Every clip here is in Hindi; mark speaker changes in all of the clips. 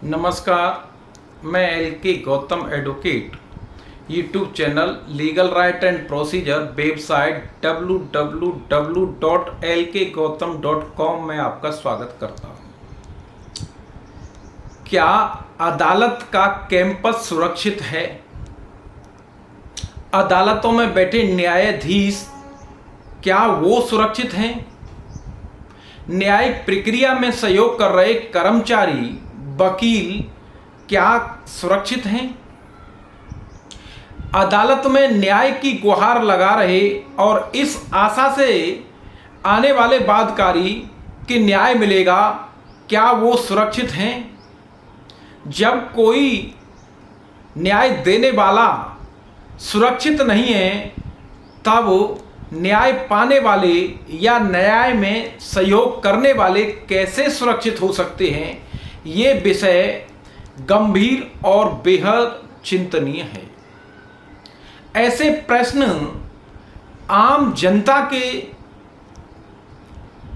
Speaker 1: नमस्कार। मैं एल के Gautam advocate YouTube channel legal right and procedure website www.lkgautam.com में आपका स्वागत करता हूं। क्या अदालत का कैंपस सुरक्षित है? अदालतों में बैठे न्यायाधीश क्या वो सुरक्षित हैं? न्यायिक प्रक्रिया में सहयोग कर रहे कर्मचारी, वकील क्या सुरक्षित हैं? अदालत में न्याय की गुहार लगा रहे और इस आशा से आने वाले वादकारी कि न्याय मिलेगा, क्या वो सुरक्षित हैं? जब कोई न्याय देने वाला सुरक्षित नहीं है, तब न्याय पाने वाले या न्याय में सहयोग करने वाले कैसे सुरक्षित हो सकते हैं? ये विषय गंभीर और बेहद चिंतनीय है। ऐसे प्रश्न आम जनता के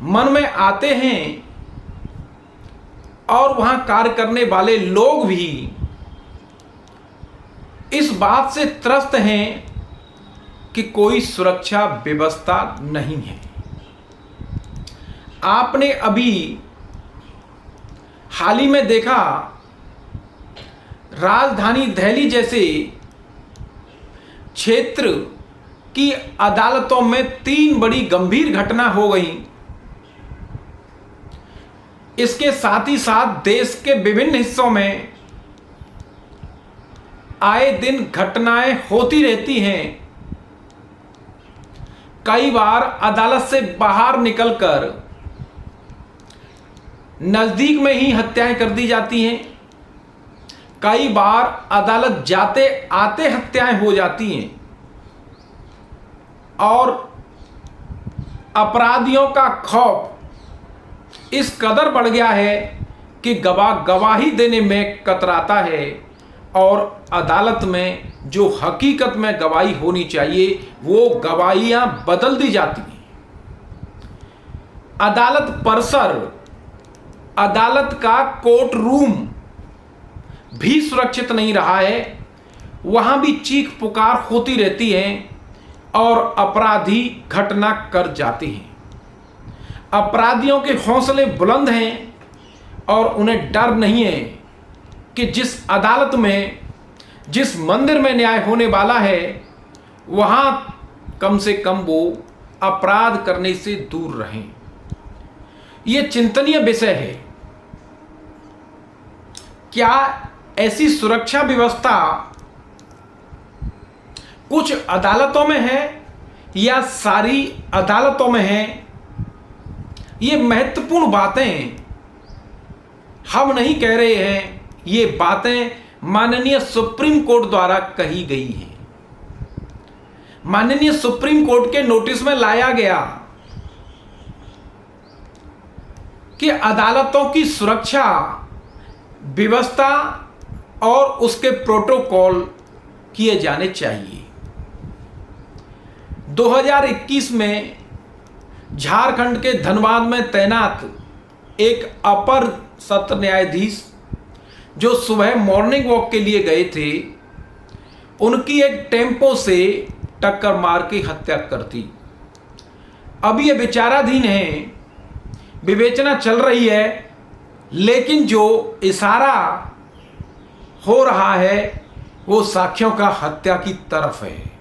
Speaker 1: मन में आते हैं और वहां कार्य करने वाले लोग भी इस बात से त्रस्त हैं कि कोई सुरक्षा व्यवस्था नहीं है। आपने अभी हाल ही में देखा, राजधानी दिल्ली जैसे क्षेत्र की अदालतों में 3 बड़ी गंभीर घटना हो गई। इसके साथ ही साथ देश के विभिन्न हिस्सों में आए दिन घटनाएं होती रहती हैं। कई बार अदालत से बाहर निकलकर नजदीक में ही हत्याएं कर दी जाती हैं। कई बार अदालत जाते आते हत्याएं हो जाती हैं और अपराधियों का खौफ इस कदर बढ़ गया है कि गवाह गवाही देने में कतराता है और अदालत में जो हकीकत में गवाही होनी चाहिए वो गवाहियां बदल दी जाती हैं। अदालत परिसर, अदालत का कोर्ट रूम भी सुरक्षित नहीं रहा है। वहां भी चीख पुकार होती रहती है और अपराधी घटना कर जाते हैं। अपराधियों के हौसले बुलंद हैं और उन्हें डर नहीं है कि जिस अदालत में, जिस मंदिर में न्याय होने वाला है, वहां कम से कम वो अपराध करने से दूर रहें। ये चिंतनीय विषय है। क्या ऐसी सुरक्षा व्यवस्था कुछ अदालतों में है या सारी अदालतों में है? ये महत्वपूर्ण बातें हम नहीं कह रहे हैं, ये बातें माननीय सुप्रीम कोर्ट द्वारा कही गई हैं। माननीय सुप्रीम कोर्ट के नोटिस में लाया गया कि अदालतों की सुरक्षा व्यवस्था और उसके प्रोटोकॉल किए जाने चाहिए। 2021 में झारखंड के धनबाद में तैनात एक अपर सत्र न्यायाधीश जो सुबह मॉर्निंग वॉक के लिए गए थे, उनकी एक टेम्पो से टक्कर मार के हत्या कर दी। अब ये विचाराधीन है, विवेचना चल रही है, लेकिन जो इशारा हो रहा है वो साक्ष्यों का हत्या की तरफ है।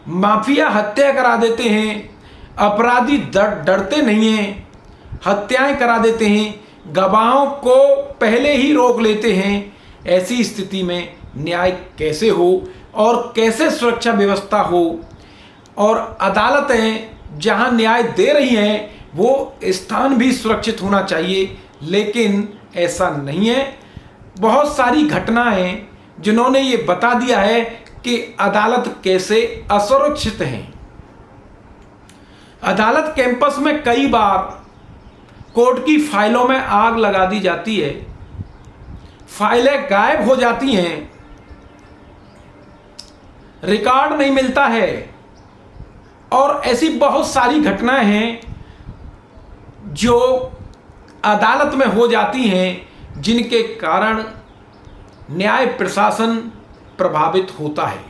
Speaker 1: माफिया हत्या करा देते हैं, अपराधी डरते नहीं हैं, हत्याएं करा देते हैं, गवाहों को पहले ही रोक लेते हैं। ऐसी स्थिति में न्याय कैसे हो और कैसे सुरक्षा व्यवस्था हो? और अदालतें जहां न्याय दे रही हैं वो स्थान भी सुरक्षित होना चाहिए, लेकिन ऐसा नहीं है। बहुत सारी घटनाएं जिन्होंने ये बता दिया है कि अदालत कैसे असुरक्षित है। अदालत कैंपस में कई बार कोर्ट की फाइलों में आग लगा दी जाती है, फाइलें गायब हो जाती हैं, रिकॉर्ड नहीं मिलता है और ऐसी बहुत सारी घटनाएं हैं जो अदालत में हो जाती हैं जिनके कारण न्याय प्रशासन प्रभावित होता है।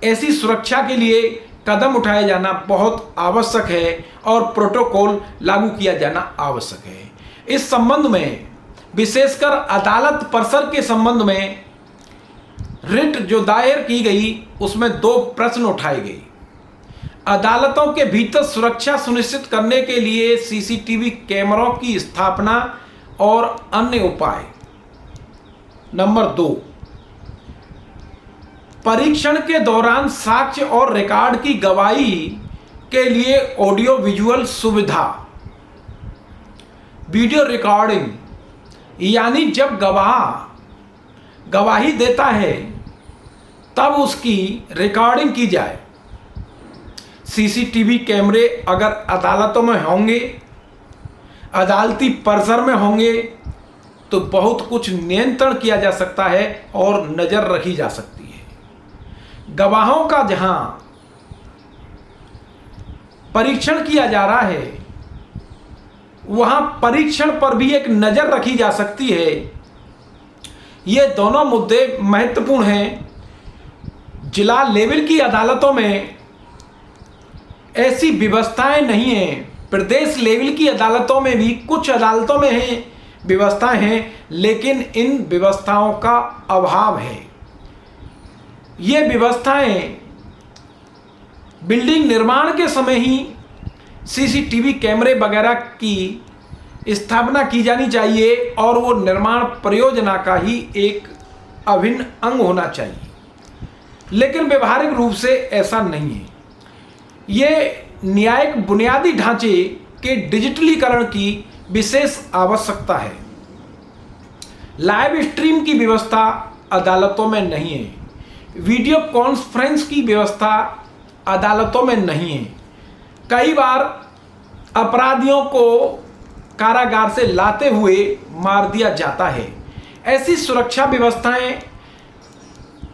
Speaker 1: ऐसी सुरक्षा के लिए कदम उठाया जाना बहुत आवश्यक है और प्रोटोकॉल लागू किया जाना आवश्यक है। इस संबंध में विशेषकर अदालत परिसर के संबंध में रिट जो दायर की गई उसमें 2 प्रश्न उठाए गए। अदालतों के भीतर सुरक्षा सुनिश्चित करने के लिए सीसीटीवी कैमरों की स्थापना और अन्य उपाय। नंबर 2, परीक्षण के दौरान साक्ष्य और रिकॉर्ड की गवाही के लिए ऑडियो विजुअल सुविधा। वीडियो रिकॉर्डिंग, यानी जब गवाह गवाही देता है तब उसकी रिकॉर्डिंग की जाए। सीसीटीवी कैमरे अगर अदालतों में होंगे, अदालती परिसर में होंगे तो बहुत कुछ नियंत्रण किया जा सकता है और नज़र रखी जा सकती है। गवाहों का जहां परीक्षण किया जा रहा है वहां परीक्षण पर भी एक नज़र रखी जा सकती है। ये दोनों मुद्दे महत्वपूर्ण हैं। जिला लेवल की अदालतों में ऐसी व्यवस्थाएं नहीं हैं। प्रदेश लेवल की अदालतों में भी कुछ अदालतों में हैं व्यवस्थाएं हैं, लेकिन इन व्यवस्थाओं का अभाव है। ये व्यवस्थाएं बिल्डिंग निर्माण के समय ही सीसीटीवी कैमरे वगैरह की स्थापना की जानी चाहिए और वो निर्माण परियोजना का ही एक अभिन्न अंग होना चाहिए, लेकिन व्यवहारिक रूप से ऐसा नहीं है। ये न्यायिक बुनियादी ढांचे के डिजिटलीकरण की विशेष आवश्यकता है। लाइव स्ट्रीम की व्यवस्था अदालतों में नहीं है। वीडियो कॉन्फ्रेंस की व्यवस्था अदालतों में नहीं है। कई बार अपराधियों को कारागार से लाते हुए मार दिया जाता है। ऐसी सुरक्षा व्यवस्थाएं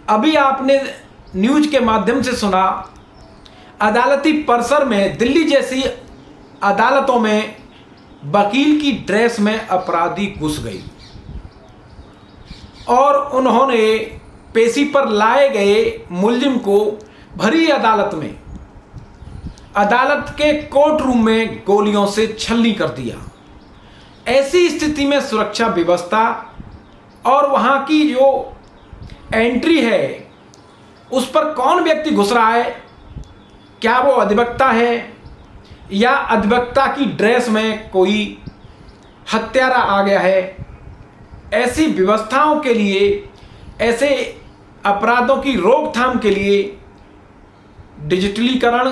Speaker 1: अभी आपने न्यूज के माध्यम से सुना, अदालती परिसर में दिल्ली जैसी अदालतों में वकील की ड्रेस में अपराधी घुस गई और उन्होंने पेशी पर लाए गए मुलजिम को भरी अदालत में, अदालत के कोर्ट रूम में गोलियों से छलनी कर दिया। ऐसी स्थिति में सुरक्षा व्यवस्था और वहां की जो एंट्री है उस पर कौन व्यक्ति घुस रहा है, क्या वो अधिवक्ता है या अधिवक्ता की ड्रेस में कोई हत्यारा आ गया है, ऐसी व्यवस्थाओं के लिए, ऐसे अपराधों की रोकथाम के लिए डिजिटलीकरण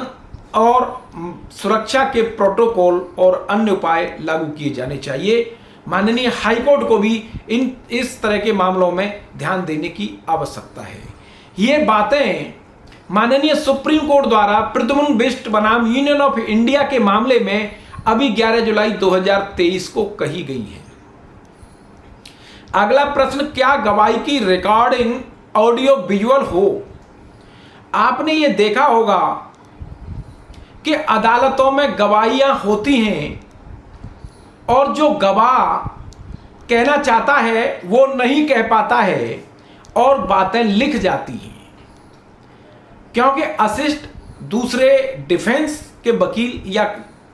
Speaker 1: और सुरक्षा के प्रोटोकॉल और अन्य उपाय लागू किए जाने चाहिए। माननीय हाईकोर्ट को भी इस तरह के मामलों में ध्यान देने की आवश्यकता है। ये बातें माननीय सुप्रीम कोर्ट द्वारा प्रद्युम्न बिष्ट बनाम यूनियन ऑफ इंडिया के मामले में अभी 11 जुलाई 2023 को कही गई है। अगला प्रश्न, क्या गवाही की रिकॉर्डिंग ऑडियो विजुअल हो? आपने ये देखा होगा कि अदालतों में गवाहियां होती हैं और जो गवाह कहना चाहता है वो नहीं कह पाता है और बातें लिख जाती हैं, क्योंकि असिस्ट दूसरे डिफेंस के वकील या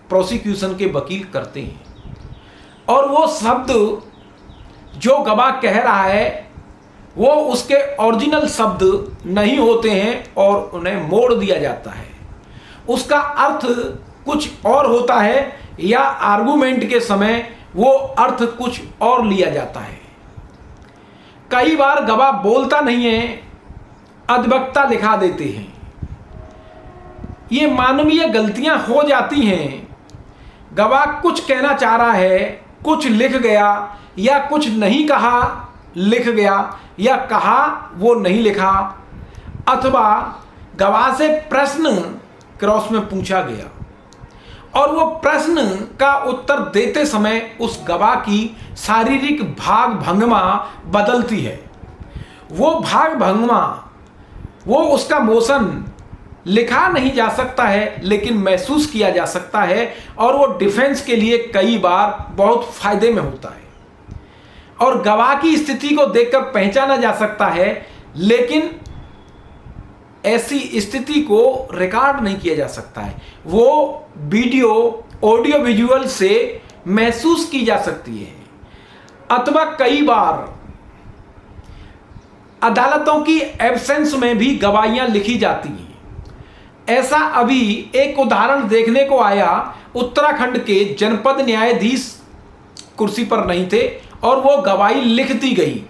Speaker 1: प्रोसिक्यूशन के वकील करते हैं और वो शब्द जो गवाह कह रहा है वो उसके ओरिजिनल शब्द नहीं होते हैं और उन्हें मोड़ दिया जाता है। उसका अर्थ कुछ और होता है या आर्गुमेंट के समय वो अर्थ कुछ और लिया जाता है। कई बार गवाह बोलता नहीं है, अधिवक्ता लिखा देते हैं। ये मानवीय गलतियां हो जाती हैं। गवाह कुछ कहना चाह रहा है, कुछ लिख गया या कुछ नहीं कहा लिख गया या कहा वो नहीं लिखा, अथवा गवाह से प्रश्न क्रॉस में पूछा गया और वो प्रश्न का उत्तर देते समय उस गवाह की शारीरिक भाग भंगिमा बदलती है। वो भाग भंगिमा, वो उसका मोशन लिखा नहीं जा सकता है लेकिन महसूस किया जा सकता है और वो डिफेंस के लिए कई बार बहुत फायदे में होता है। और गवाह की स्थिति को देखकर पहचाना जा सकता है, लेकिन ऐसी स्थिति को रिकॉर्ड नहीं किया जा सकता है। वो वीडियो ऑडियो विजुअल से महसूस की जा सकती है, अथवा कई बार अदालतों की एब्सेंस में भी गवाहियां लिखी जाती हैं। ऐसा अभी एक उदाहरण देखने को आया। उत्तराखंड के जनपद न्यायाधीश कुर्सी पर नहीं थे और वो गवाही लिख दी गई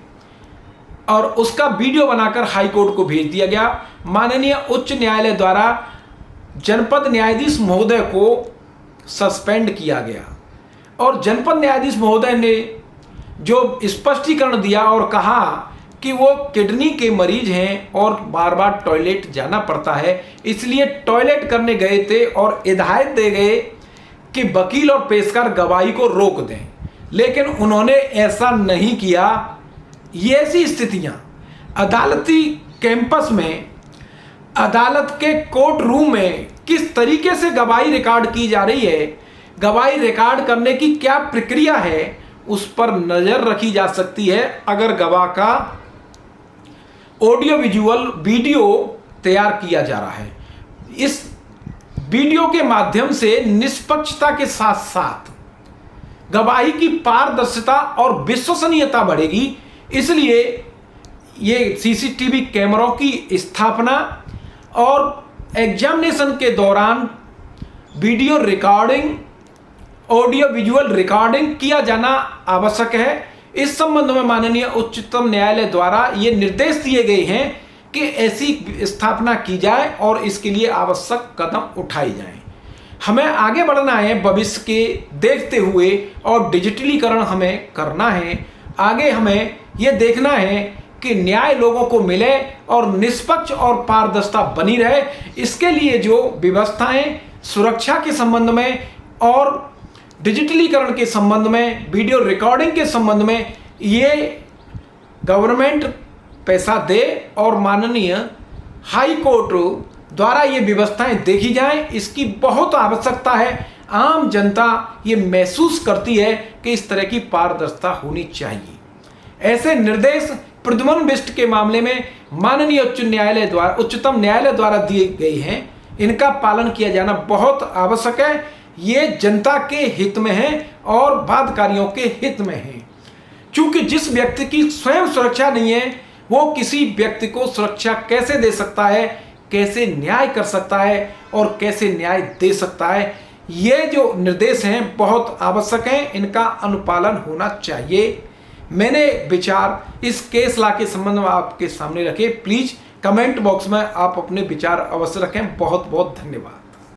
Speaker 1: और उसका वीडियो बनाकर हाईकोर्ट को भेज दिया गया। माननीय उच्च न्यायालय द्वारा जनपद न्यायाधीश महोदय को सस्पेंड किया गया और जनपद न्यायाधीश महोदय ने जो स्पष्टीकरण दिया और कहा कि वो किडनी के मरीज हैं और बार बार टॉयलेट जाना पड़ता है, इसलिए टॉयलेट करने गए थे और हिदायत दे गए कि वकील और पेशकार गवाही को रोक दें, लेकिन उन्होंने ऐसा नहीं किया। ये ऐसी स्थितियां अदालती कैंपस में, अदालत के कोर्ट रूम में किस तरीके से गवाही रिकॉर्ड की जा रही है, गवाही रिकॉर्ड करने की क्या प्रक्रिया है, उस पर नजर रखी जा सकती है अगर गवाह का ऑडियो विजुअल वीडियो तैयार किया जा रहा है। इस वीडियो के माध्यम से निष्पक्षता के साथ साथ गवाही की पारदर्शिता और विश्वसनीयता बढ़ेगी। इसलिए ये सीसीटीवी कैमरों की स्थापना और एग्जामिनेशन के दौरान video recording, audio visual recording किया जाना आवश्यक है। इस संबंध में माननीय उच्चतम न्यायालय द्वारा ये निर्देश दिए गए हैं कि ऐसी स्थापना की जाए और इसके लिए आवश्यक कदम उठाए जाएं। हमें आगे बढ़ना है भविष्य के देखते हुए और डिजिटलीकरण हमें करना है। आगे हमें ये देखना है कि न्याय लोगों को मिले और निष्पक्ष और पारदर्शिता बनी रहे। इसके लिए जो व्यवस्थाएं सुरक्षा के संबंध में और डिजिटलीकरण के संबंध में, वीडियो रिकॉर्डिंग के संबंध में ये गवर्नमेंट पैसा दे और माननीय हाई कोर्ट द्वारा ये व्यवस्थाएं देखी जाएं, इसकी बहुत आवश्यकता है। आम जनता ये महसूस करती है कि इस तरह की पारदर्शिता होनी चाहिए। ऐसे निर्देश प्रद्युम्न बिष्ट के मामले में माननीय उच्चतम न्यायालय द्वारा दिए गए हैं, इनका पालन किया जाना बहुत आवश्यक है। ये जनता के हित में है और बाध्यकारियों के हित में है, क्योंकि जिस व्यक्ति की स्वयं सुरक्षा नहीं है वो किसी व्यक्ति को सुरक्षा कैसे दे सकता है, कैसे न्याय कर सकता है और कैसे न्याय दे सकता है। ये जो निर्देश हैं बहुत आवश्यक हैं, इनका अनुपालन होना चाहिए। मैंने विचार इस केस लॉ के संबंध में आपके सामने रखे। प्लीज कमेंट बॉक्स में आप अपने विचार अवश्य रखें। बहुत बहुत धन्यवाद।